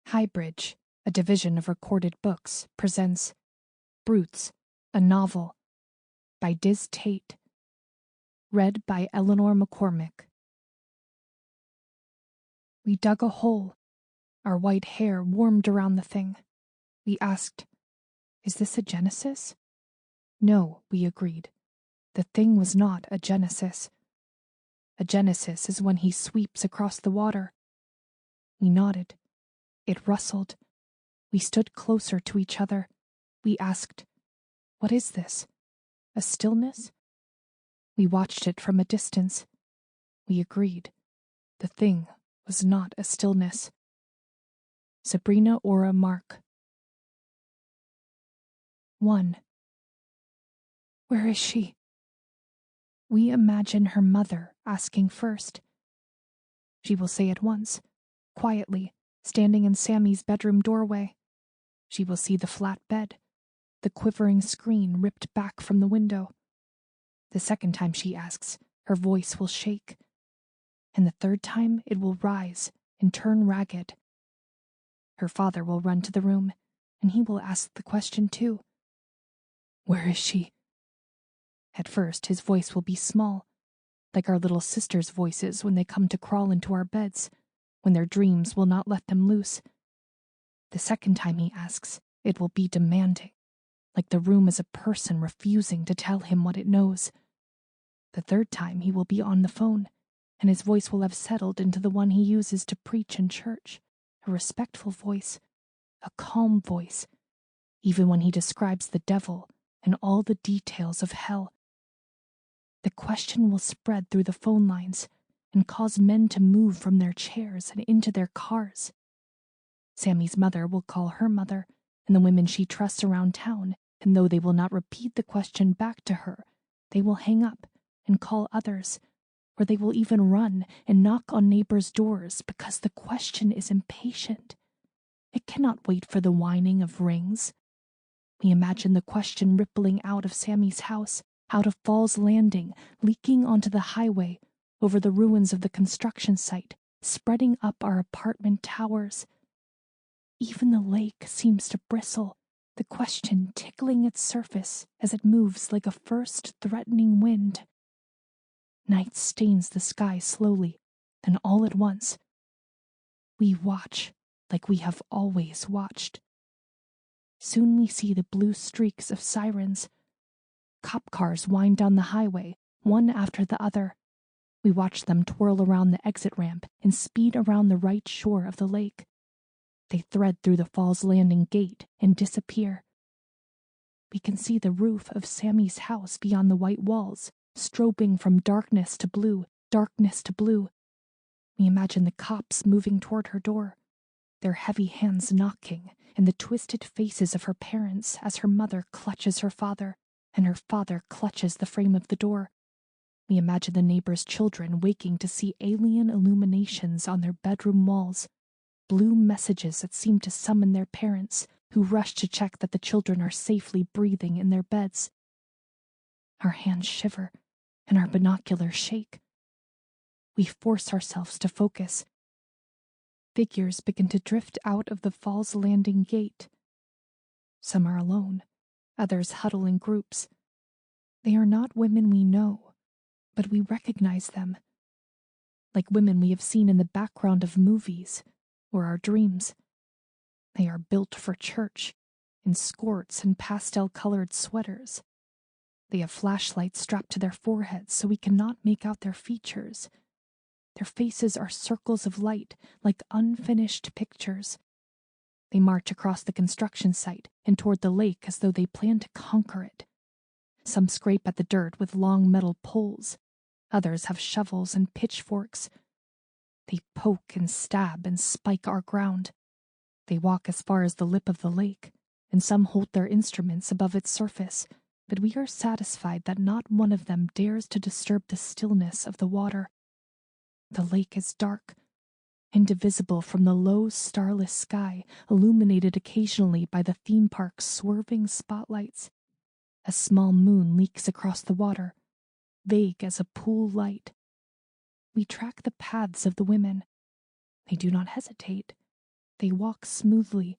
HighBridge, a division of Recorded Books, presents Brutes, a Novel by Dizz Tate. Read by Eleanor McCormick. We dug a hole. Our white hair warmed around the thing. We asked, "Is this a genesis?" No, we agreed. The thing was not a genesis. A genesis is when he sweeps across the water. We nodded. It rustled. We stood closer to each other. We asked, "What is this? A stillness?" We watched it from a distance. We agreed. The thing was not a stillness. Sabrina Ora Mark. 1. Where is she? We imagine her mother asking first. She will say at once, quietly, standing in Sammy's bedroom doorway. She will see the flat bed, the quivering screen ripped back from the window. The second time she asks, her voice will shake, and the third time it will rise and turn ragged. Her father will run to the room, and he will ask the question too. Where is she? At first, his voice will be small, like our little sisters' voices when they come to crawl into our beds, when their dreams will not let them loose. The second time he asks, it will be demanding, like the room is a person refusing to tell him what it knows. The third time he will be on the phone, and his voice will have settled into the one he uses to preach in church, a respectful voice, a calm voice, even when he describes the devil and all the details of hell. The question will spread through the phone lines and cause men to move from their chairs and into their cars. Sammy's mother will call her mother and the women she trusts around town, and though they will not repeat the question back to her, they will hang up and call others, or they will even run and knock on neighbors' doors because the question is impatient. It cannot wait for the whining of rings. We imagine the question rippling out of Sammy's house, out of Falls Landing, leaking onto the highway, over the ruins of the construction site, spreading up our apartment towers. Even the lake seems to bristle, the question tickling its surface as it moves like a first threatening wind. Night stains the sky slowly, then all at once, we watch like we have always watched. Soon we see the blue streaks of sirens. Cop cars wind down the highway, one after the other. We watch them twirl around the exit ramp and speed around the right shore of the lake. They thread through the Falls Landing gate and disappear. We can see the roof of Sammy's house beyond the white walls, strobing from darkness to blue, darkness to blue. We imagine the cops moving toward her door, their heavy hands knocking, and the twisted faces of her parents as her mother clutches her father, and her father clutches the frame of the door. We imagine the neighbors' children waking to see alien illuminations on their bedroom walls, blue messages that seem to summon their parents, who rush to check that the children are safely breathing in their beds. Our hands shiver, and our binoculars shake. We force ourselves to focus. Figures begin to drift out of the Falls Landing gate. Some are alone, others huddle in groups. They are not women we know, but we recognize them, like women we have seen in the background of movies or our dreams. They are built for church, in skirts and pastel-colored sweaters. They have flashlights strapped to their foreheads so we cannot make out their features. Their faces are circles of light, like unfinished pictures. They march across the construction site and toward the lake as though they plan to conquer it. Some scrape at the dirt with long metal poles. Others have shovels and pitchforks. They poke and stab and spike our ground. They walk as far as the lip of the lake, and some hold their instruments above its surface, but we are satisfied that not one of them dares to disturb the stillness of the water. The lake is dark, indivisible from the low, starless sky, illuminated occasionally by the theme park's swerving spotlights. A small moon leaks across the water, vague as a pool light. We track the paths of the women. They do not hesitate. They walk smoothly.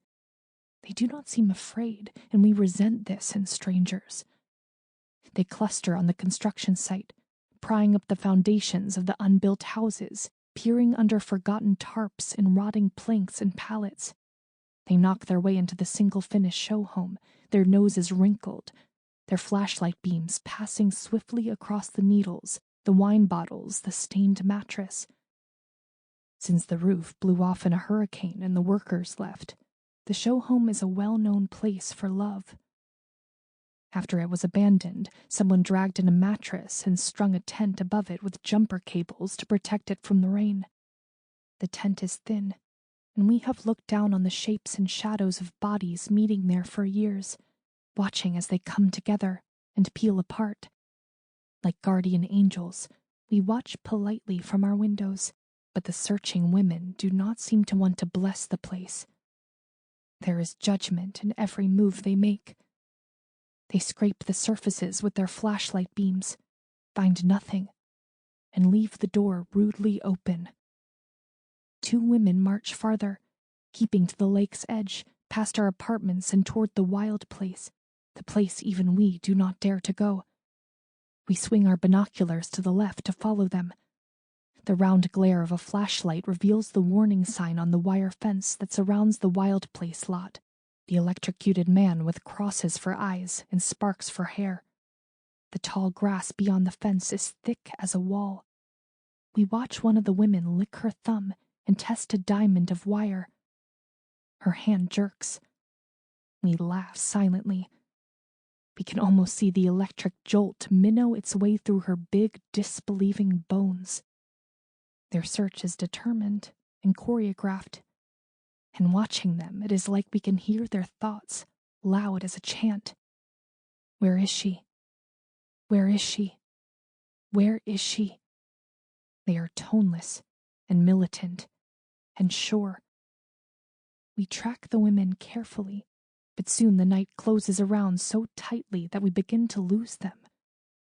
They do not seem afraid, and we resent this in strangers. They cluster on the construction site, prying up the foundations of the unbuilt houses, peering under forgotten tarps and rotting planks and pallets. They knock their way into the single-finished show home, their noses wrinkled, their flashlight beams passing swiftly across the needles, the wine bottles, the stained mattress. Since the roof blew off in a hurricane and the workers left, the show home is a well-known place for love. After it was abandoned, someone dragged in a mattress and strung a tent above it with jumper cables to protect it from the rain. The tent is thin, and we have looked down on the shapes and shadows of bodies meeting there for years, watching as they come together and peel apart. Like guardian angels, we watch politely from our windows, but the searching women do not seem to want to bless the place. There is judgment in every move they make. They scrape the surfaces with their flashlight beams, find nothing, and leave the door rudely open. 2 women march farther, keeping to the lake's edge, past our apartments and toward the wild place, the place even we do not dare to go. We swing our binoculars to the left to follow them. The round glare of a flashlight reveals the warning sign on the wire fence that surrounds the wild place lot, the electrocuted man with crosses for eyes and sparks for hair. The tall grass beyond the fence is thick as a wall. We watch one of the women lick her thumb and test a diamond of wire. Her hand jerks. We laugh silently. We can almost see the electric jolt minnow its way through her big, disbelieving bones. Their search is determined and choreographed. And watching them, it is like we can hear their thoughts, loud as a chant. Where is she? Where is she? Where is she? They are toneless and militant and sure. We track the women carefully, but soon the night closes around so tightly that we begin to lose them.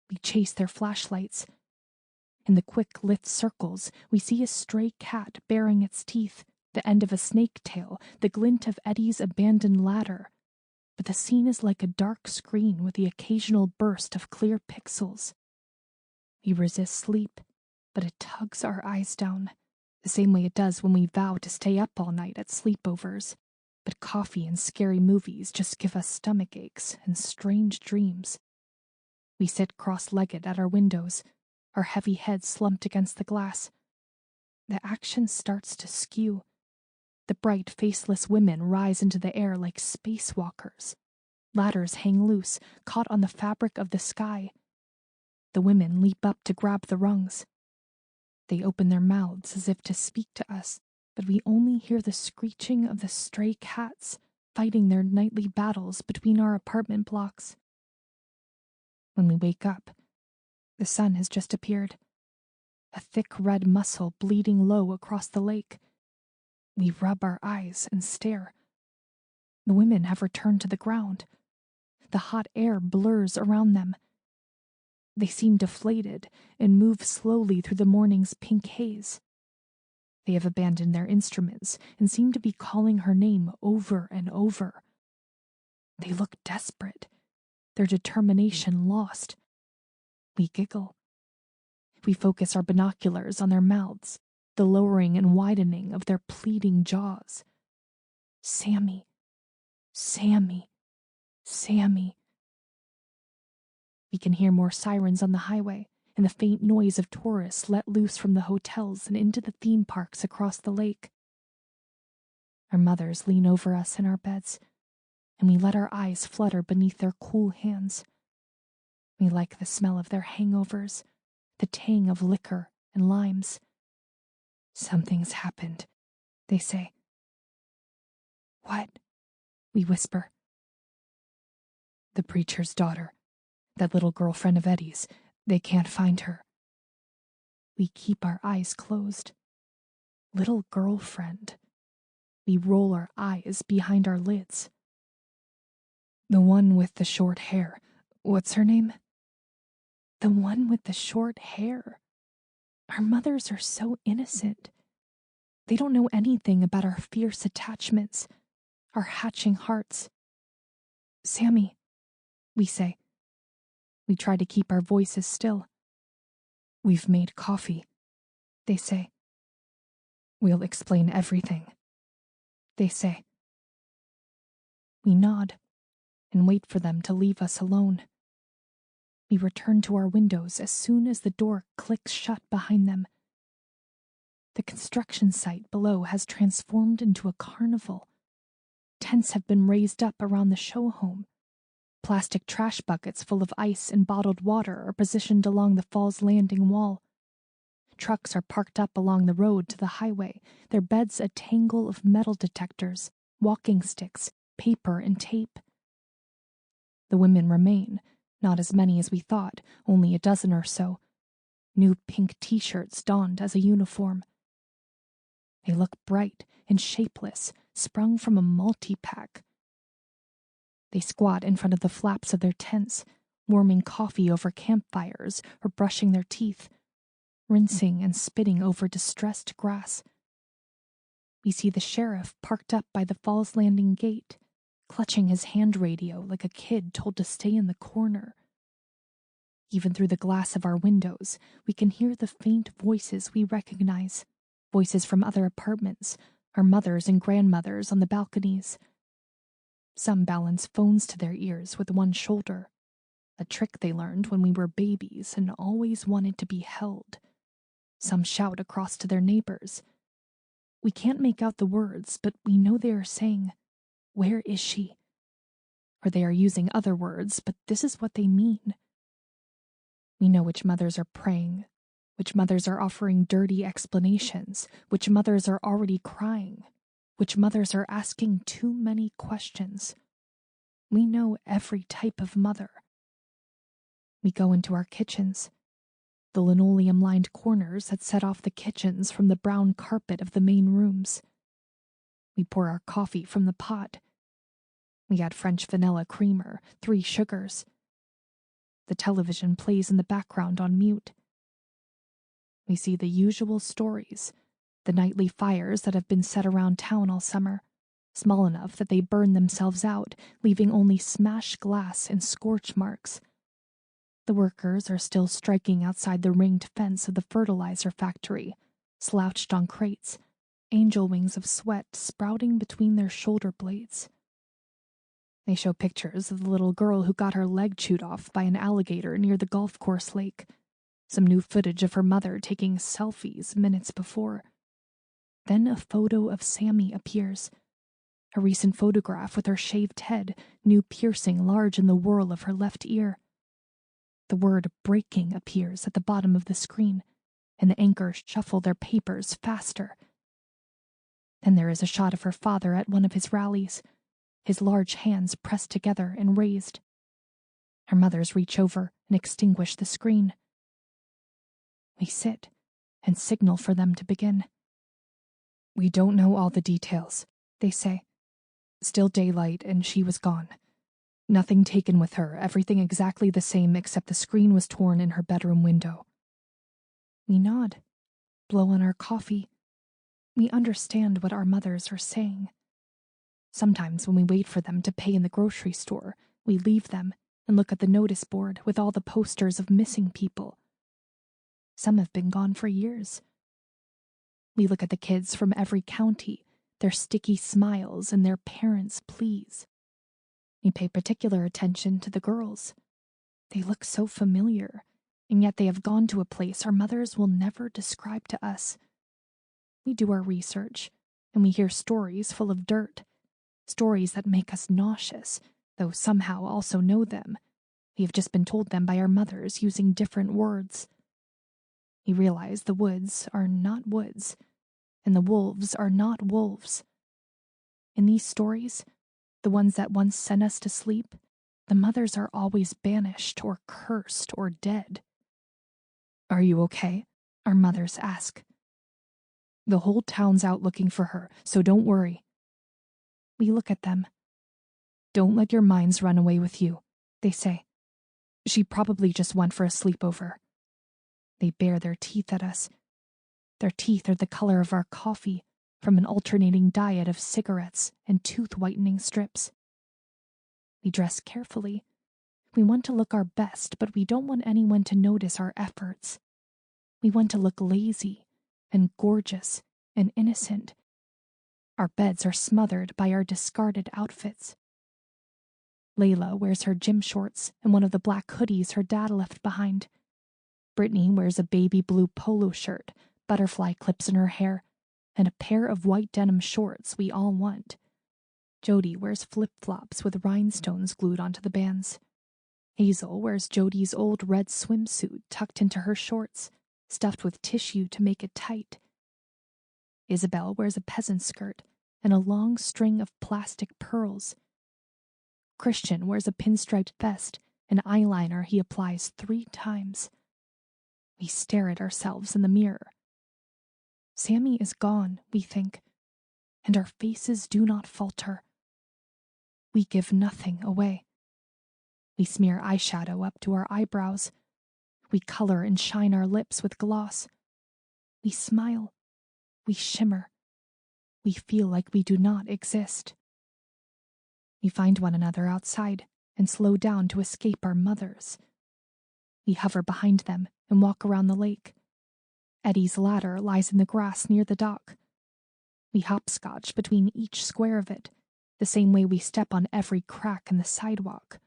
We chase their flashlights. In the quick lit circles, we see a stray cat baring its teeth, the end of a snake tail, the glint of Eddie's abandoned ladder. But the scene is like a dark screen with the occasional burst of clear pixels. We resist sleep, but it tugs our eyes down, the same way it does when we vow to stay up all night at sleepovers. But coffee and scary movies just give us stomach aches and strange dreams. We sit cross-legged at our windows, our heavy heads slumped against the glass. The action starts to skew. The bright, faceless women rise into the air like spacewalkers. Ladders hang loose, caught on the fabric of the sky. The women leap up to grab the rungs. They open their mouths as if to speak to us, but we only hear the screeching of the stray cats fighting their nightly battles between our apartment blocks. When we wake up, the sun has just appeared, a thick red muscle bleeding low across the lake. We rub our eyes and stare. The women have returned to the ground. The hot air blurs around them. They seem deflated and move slowly through the morning's pink haze. They have abandoned their instruments and seem to be calling her name over and over. They look desperate, their determination lost. We giggle. We focus our binoculars on their mouths, the lowering and widening of their pleading jaws. Sammy, Sammy, Sammy. We can hear more sirens on the highway and the faint noise of tourists let loose from the hotels and into the theme parks across the lake. Our mothers lean over us in our beds, and we let our eyes flutter beneath their cool hands. We like the smell of their hangovers, the tang of liquor and limes. Something's happened, they say. What? We whisper. The preacher's daughter, that little girlfriend of Eddie's, they can't find her. We keep our eyes closed. Little girlfriend. We roll our eyes behind our lids. The one with the short hair. What's her name? The one with the short hair. Our mothers are so innocent. They don't know anything about our fierce attachments, our hatching hearts. Sammy, we say. We try to keep our voices still. We've made coffee, they say. We'll explain everything, they say. We nod and wait for them to leave us alone. We return to our windows as soon as the door clicks shut behind them. The construction site below has transformed into a carnival. Tents have been raised up around the show home. Plastic trash buckets full of ice and bottled water are positioned along the Falls Landing wall. Trucks are parked up along the road to the highway, their beds a tangle of metal detectors, walking sticks, paper, and tape. The women remain, not as many as we thought, only a dozen or so. New pink t-shirts donned as a uniform. They look bright and shapeless, sprung from a multi-pack. They squat in front of the flaps of their tents, warming coffee over campfires or brushing their teeth, rinsing and spitting over distressed grass. We see the sheriff parked up by the Falls Landing gate, clutching his hand radio like a kid told to stay in the corner. Even through the glass of our windows, we can hear the faint voices we recognize, voices from other apartments, our mothers and grandmothers on the balconies. Some balance phones to their ears with one shoulder, a trick they learned when we were babies and always wanted to be held. Some shout across to their neighbors. We can't make out the words, but we know they are saying, "Where is she?" Or they are using other words, but this is what they mean. We know which mothers are praying, which mothers are offering dirty explanations, which mothers are already crying, which mothers are asking too many questions. We know every type of mother. We go into our kitchens, the linoleum-lined corners that set off the kitchens from the brown carpet of the main rooms. We pour our coffee from the pot. We add French vanilla creamer, 3 sugars. The television plays in the background on mute. We see the usual stories, the nightly fires that have been set around town all summer, small enough that they burn themselves out, leaving only smashed glass and scorch marks. The workers are still striking outside the ringed fence of the fertilizer factory, slouched on crates, angel wings of sweat sprouting between their shoulder blades. They show pictures of the little girl who got her leg chewed off by an alligator near the golf course lake, some new footage of her mother taking selfies minutes before. Then a photo of Sammy appears, a recent photograph with her shaved head, new piercing large in the whorl of her left ear. The word breaking appears at the bottom of the screen, and the anchors shuffle their papers faster. Then there is a shot of her father at one of his rallies, his large hands pressed together and raised. Her mothers reach over and extinguish the screen. We sit and signal for them to begin. "We don't know all the details," they say. "Still daylight and she was gone. Nothing taken with her, everything exactly the same except the screen was torn in her bedroom window." We nod, blow on our coffee. We understand what our mothers are saying. Sometimes when we wait for them to pay in the grocery store, we leave them and look at the notice board with all the posters of missing people. Some have been gone for years. We look at the kids from every county, their sticky smiles and their parents' pleas. We pay particular attention to the girls. They look so familiar, and yet they have gone to a place our mothers will never describe to us. We do our research, and we hear stories full of dirt, stories that make us nauseous, though somehow also know them. We have just been told them by our mothers using different words. We realize the woods are not woods, and the wolves are not wolves. In these stories, the ones that once sent us to sleep, the mothers are always banished or cursed or dead. "Are you okay?" our mothers ask. "The whole town's out looking for her, so don't worry." We look at them. "Don't let your minds run away with you," they say. "She probably just went for a sleepover." They bare their teeth at us. Their teeth are the color of our coffee, from an alternating diet of cigarettes and tooth-whitening strips. We dress carefully. We want to look our best, but we don't want anyone to notice our efforts. We want to look lazy and gorgeous and innocent. Our beds are smothered by our discarded outfits. Layla wears her gym shorts and one of the black hoodies her dad left behind. Brittany wears a baby blue polo shirt, butterfly clips in her hair, and a pair of white denim shorts we all want. Jody wears flip-flops with rhinestones glued onto the bands. Hazel wears Jody's old red swimsuit tucked into her shorts, stuffed with tissue to make it tight. Isabel wears a peasant skirt and a long string of plastic pearls. Christian wears a pinstriped vest and eyeliner he applies 3 times. We stare at ourselves in the mirror. Sammy is gone, we think, and our faces do not falter. We give nothing away. We smear eyeshadow up to our eyebrows. We color and shine our lips with gloss. We smile. We shimmer. We feel like we do not exist. We find one another outside and slow down to escape our mothers. We hover behind them and walk around the lake. Eddie's ladder lies in the grass near the dock. We hopscotch between each square of it, the same way we step on every crack in the sidewalk.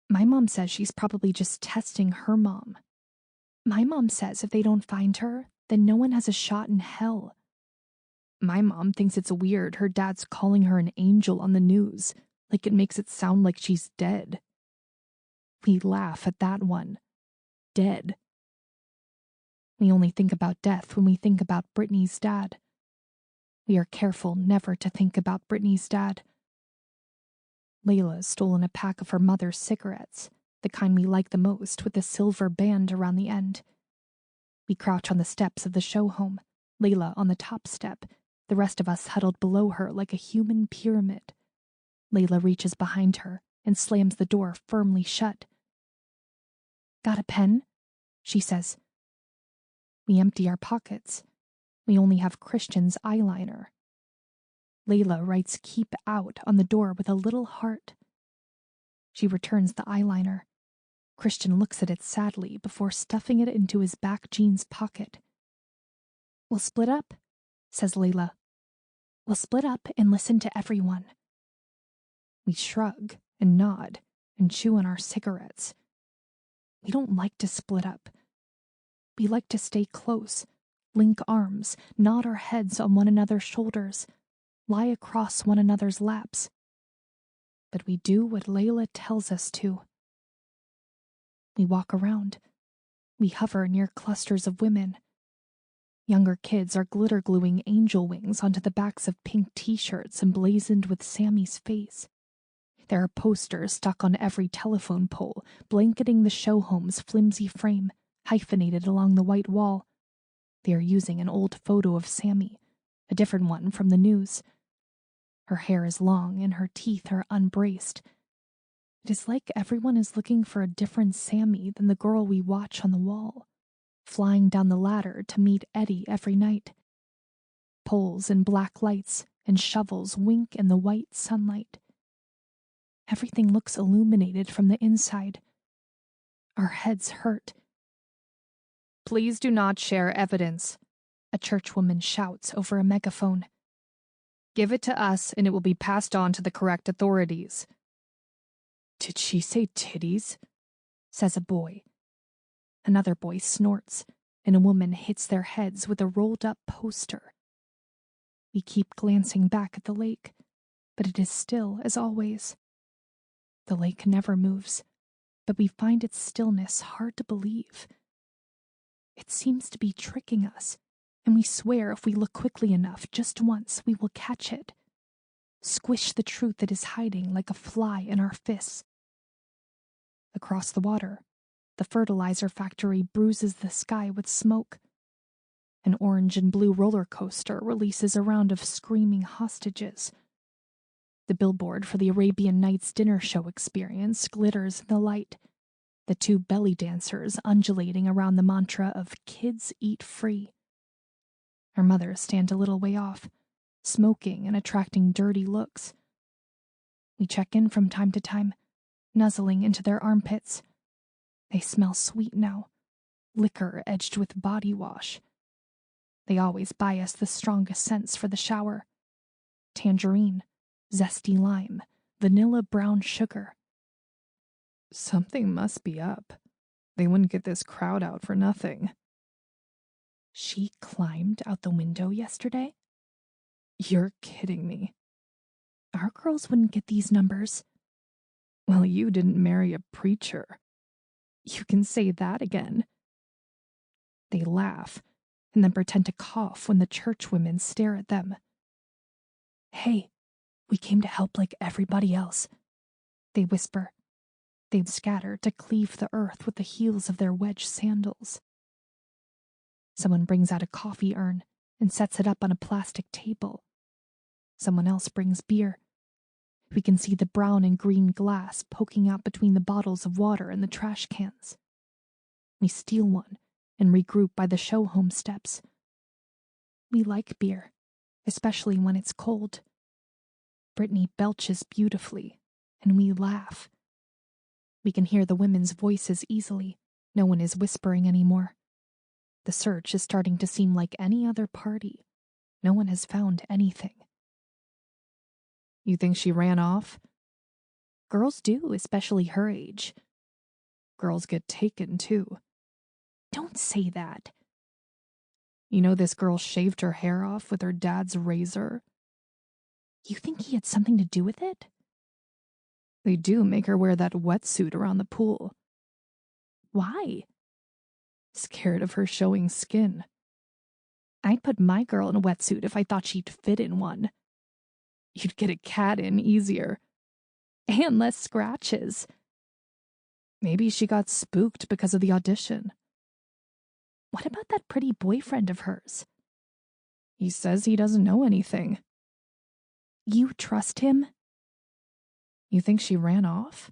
My mom says she's probably just testing her mom. My mom says if they don't find her, then no one has a shot in hell. My mom thinks it's weird her dad's calling her an angel on the news, like it makes it sound like she's dead. We laugh at that one. Dead. We only think about death when we think about Brittany's dad. We are careful never to think about Brittany's dad. Layla's stolen a pack of her mother's cigarettes, the kind we like the most with the silver band around the end. We crouch on the steps of the show home, Layla on the top step, the rest of us huddled below her like a human pyramid. Layla reaches behind her and slams the door firmly shut. "Got a pen?" she says. We empty our pockets. We only have Christian's eyeliner. Layla writes "keep out" on the door with a little heart. She returns the eyeliner. Christian looks at it sadly before stuffing it into his back jeans pocket. "We'll split up," says Layla. "We'll split up and listen to everyone." We shrug and nod and chew on our cigarettes. We don't like to split up. We like to stay close, link arms, nod our heads on one another's shoulders, lie across one another's laps. But we do what Layla tells us to. We walk around. We hover near clusters of women. Younger kids are glitter gluing angel wings onto the backs of pink t-shirts emblazoned with Sammy's face. There are posters stuck on every telephone pole, blanketing the show home's flimsy frame, hyphenated along the white wall. They are using an old photo of Sammy, a different one from the news. Her hair is long and her teeth are unbraced. It is like everyone is looking for a different Sammy than the girl we watch on the wall, flying down the ladder to meet Eddie every night. Poles and black lights and shovels wink in the white sunlight. Everything looks illuminated from the inside. Our heads hurt. "Please do not share evidence," a churchwoman shouts over a megaphone. "Give it to us and it will be passed on to the correct authorities." "Did she say titties?" says a boy. Another boy snorts, and a woman hits their heads with a rolled-up poster. We keep glancing back at the lake, but it is still as always. The lake never moves, but we find its stillness hard to believe. It seems to be tricking us, and we swear if we look quickly enough, just once, we will catch it. Squish the truth that is hiding like a fly in our fists. Across the water, the fertilizer factory bruises the sky with smoke. An orange and blue roller coaster releases a round of screaming hostages. The billboard for the Arabian Nights dinner show experience glitters in the light, the 2 belly dancers undulating around the mantra of "kids eat free." Her mothers stand a little way off, smoking and attracting dirty looks. We check in from time to time, nuzzling into their armpits. They smell sweet now, liquor edged with body wash. They always buy us the strongest scents for the shower: tangerine, zesty lime, vanilla brown sugar. Something must be up. They wouldn't get this crowd out for nothing. She climbed out the window yesterday? You're kidding me. Our girls wouldn't get these numbers. Well, you didn't marry a preacher. You can say that again. They laugh and then pretend to cough when the church women stare at them. Hey, we came to help like everybody else, they whisper. They've scattered to cleave the earth with the heels of their wedge sandals. Someone brings out a coffee urn and sets it up on a plastic table. Someone else brings beer. We can see the brown and green glass poking out between the bottles of water and the trash cans. We steal one and regroup by the show home steps. We like beer, especially when it's cold. Brittany belches beautifully, and we laugh. We can hear the women's voices easily. No one is whispering anymore. The search is starting to seem like any other party. No one has found anything. You think she ran off? Girls do, especially her age. Girls get taken, too. Don't say that. You know this girl shaved her hair off with her dad's razor? You think he had something to do with it? They do make her wear that wetsuit around the pool. Why? Scared of her showing skin. I'd put my girl in a wetsuit if I thought she'd fit in one. You'd get a cat in easier. And less scratches. Maybe she got spooked because of the audition. What about that pretty boyfriend of hers? He says he doesn't know anything. You trust him? You think she ran off?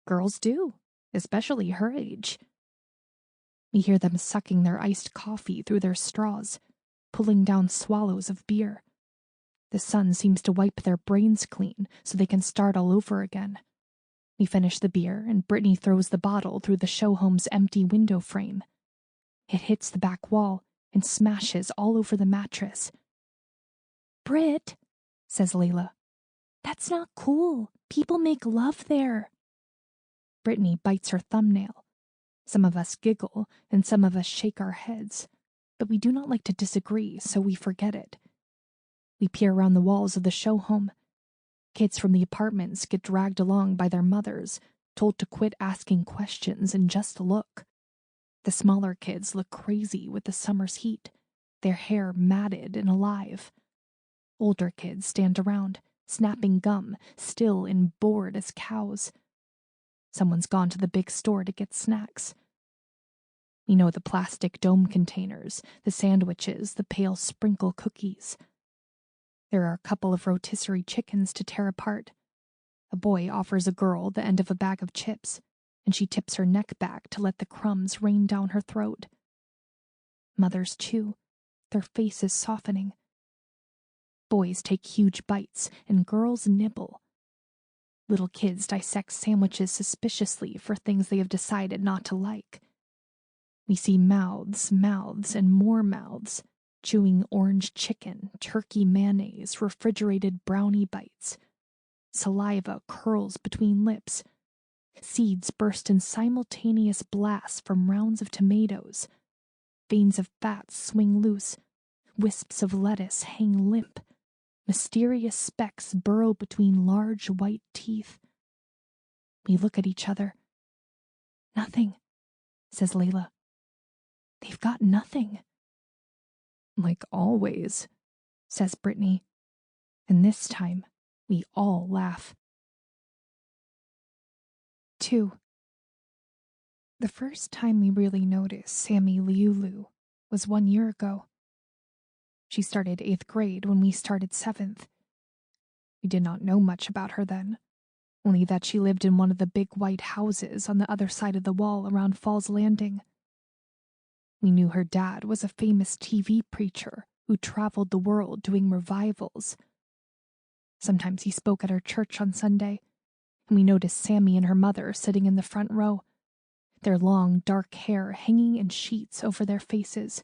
Girls do, especially her age. We hear them sucking their iced coffee through their straws, pulling down swallows of beer. The sun seems to wipe their brains clean so they can start all over again. We finish the beer, and Brittany throws the bottle through the show home's empty window frame. It hits the back wall and smashes all over the mattress. Britt, says Layla. That's not cool. People make love there. Brittany bites her thumbnail. Some of us giggle and some of us shake our heads, but we do not like to disagree, so we forget it. We peer around the walls of the show home. Kids from the apartments get dragged along by their mothers, told to quit asking questions and just look. The smaller kids look crazy with the summer's heat, their hair matted and alive. Older kids stand around, snapping gum, still and bored as cows. Someone's gone to the big store to get snacks. We know the plastic dome containers, the sandwiches, the pale sprinkle cookies. There are a couple of rotisserie chickens to tear apart. A boy offers a girl the end of a bag of chips, and she tips her neck back to let the crumbs rain down her throat. Mothers chew, their faces softening. Boys take huge bites, and girls nibble. Little kids dissect sandwiches suspiciously for things they have decided not to like. We see mouths, and more mouths, chewing orange chicken, turkey mayonnaise, refrigerated brownie bites. Saliva curls between lips. Seeds burst in simultaneous blasts from rounds of tomatoes. Veins of fat swing loose. Wisps of lettuce hang limp. Mysterious specks burrow between large white teeth. We look at each other. Nothing, says Layla. They've got nothing. Like always, says Brittany. And this time, we all laugh. 2. The first time we really noticed Sammy Liulu was 1 year ago. She started 8th grade when we started 7th. We did not know much about her then, only that she lived in one of the big white houses on the other side of the wall around Falls Landing. We knew her dad was a famous TV preacher who traveled the world doing revivals. Sometimes he spoke at our church on Sunday, and we noticed Sammy and her mother sitting in the front row, their long, dark hair hanging in sheets over their faces,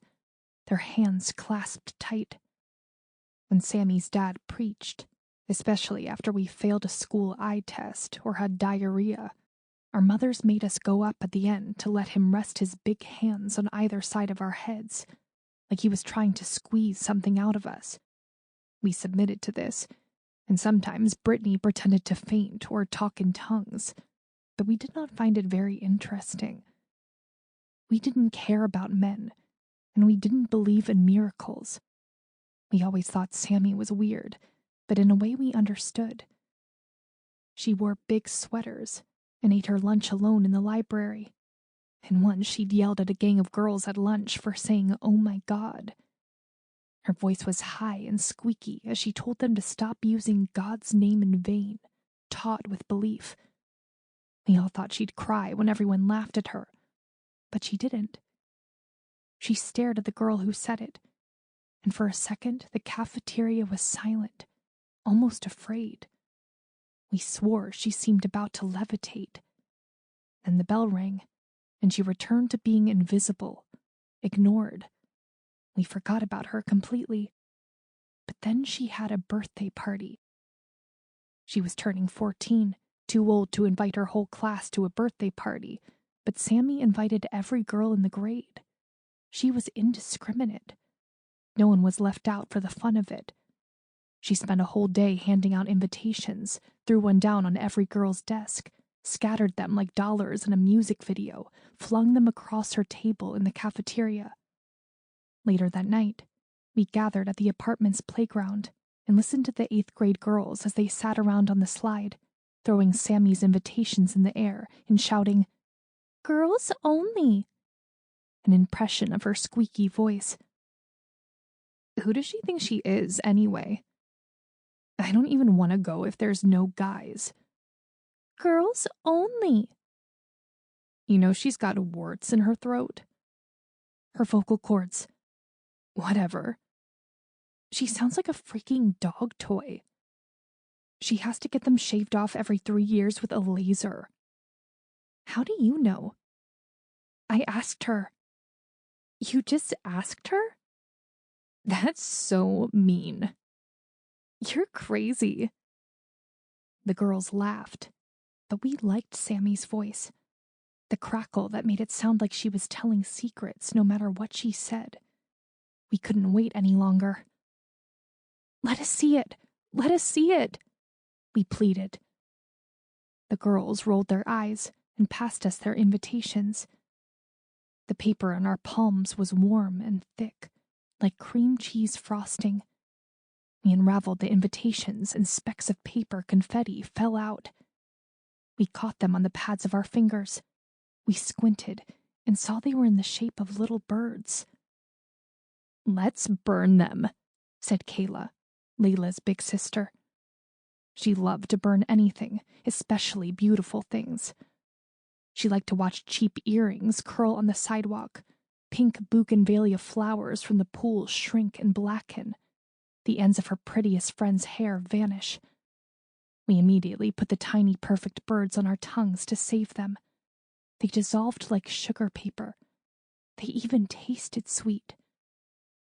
their hands clasped tight. When Sammy's dad preached, especially after we failed a school eye test or had diarrhea, our mothers made us go up at the end to let him rest his big hands on either side of our heads, like he was trying to squeeze something out of us. We submitted to this, and sometimes Brittany pretended to faint or talk in tongues, but we did not find it very interesting. We didn't care about men, and we didn't believe in miracles. We always thought Sammy was weird, but in a way we understood. She wore big sweaters and ate her lunch alone in the library, and once she'd yelled at a gang of girls at lunch for saying, "Oh my God." Her voice was high and squeaky as she told them to stop using God's name in vain, taught with belief. We all thought she'd cry when everyone laughed at her, but she didn't. She stared at the girl who said it, and for a second the cafeteria was silent, almost afraid. We swore she seemed about to levitate. Then the bell rang, and she returned to being invisible, ignored. We forgot about her completely. But then she had a birthday party. She was turning 14, too old to invite her whole class to a birthday party, but Sammy invited every girl in the grade. She was indiscriminate. No one was left out for the fun of it. She spent a whole day handing out invitations, threw one down on every girl's desk, scattered them like dollars in a music video, flung them across her table in the cafeteria. Later that night, we gathered at the apartment's playground and listened to the 8th grade girls as they sat around on the slide, throwing Sammy's invitations in the air and shouting, "Girls only," an impression of her squeaky voice. Who does she think she is, anyway? I don't even want to go if there's no guys. Girls only. You know she's got warts in her throat. Her vocal cords. Whatever. She sounds like a freaking dog toy. She has to get them shaved off every 3 years with a laser. How do you know? I asked her. You just asked her? That's so mean. You're crazy. The girls laughed, but we liked Sammy's voice. The crackle that made it sound like she was telling secrets no matter what she said. We couldn't wait any longer. Let us see it! Let us see it! We pleaded. The girls rolled their eyes and passed us their invitations. The paper on our palms was warm and thick, like cream cheese frosting. We unraveled the invitations and specks of paper confetti fell out. We caught them on the pads of our fingers. We squinted and saw they were in the shape of little birds. Let's burn them, said Kayla, Layla's big sister. She loved to burn anything, especially beautiful things. She liked to watch cheap earrings curl on the sidewalk, pink bougainvillea flowers from the pool shrink and blacken, the ends of her prettiest friend's hair vanish. We immediately put the tiny perfect birds on our tongues to save them. They dissolved like sugar paper. They even tasted sweet.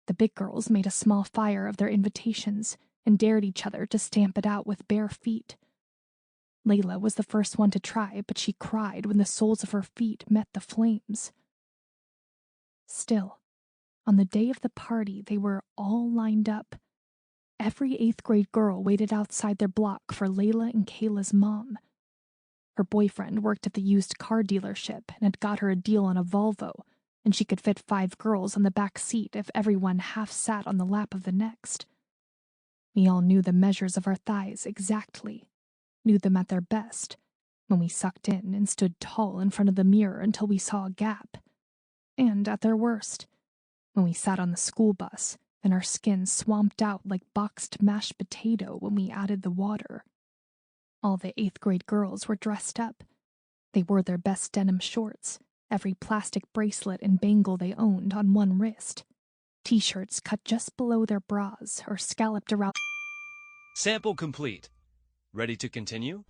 The big girls made a small fire of their invitations and dared each other to stamp it out with bare feet. Layla was the first one to try, but she cried when the soles of her feet met the flames. Still, on the day of the party, they were all lined up. Every 8th grade girl waited outside their block for Layla and Kayla's mom. Her boyfriend worked at the used car dealership and had got her a deal on a Volvo, and she could fit 5 girls on the back seat if everyone half sat on the lap of the next. We all knew the measures of our thighs exactly, knew them at their best, when we sucked in and stood tall in front of the mirror until we saw a gap, and at their worst, when we sat on the school bus and our skin swamped out like boxed mashed potato when we added the water. All the 8th grade girls were dressed up. They wore their best denim shorts, every plastic bracelet and bangle they owned on one wrist, T-shirts cut just below their bras or scalloped around. Sample complete. Ready to continue?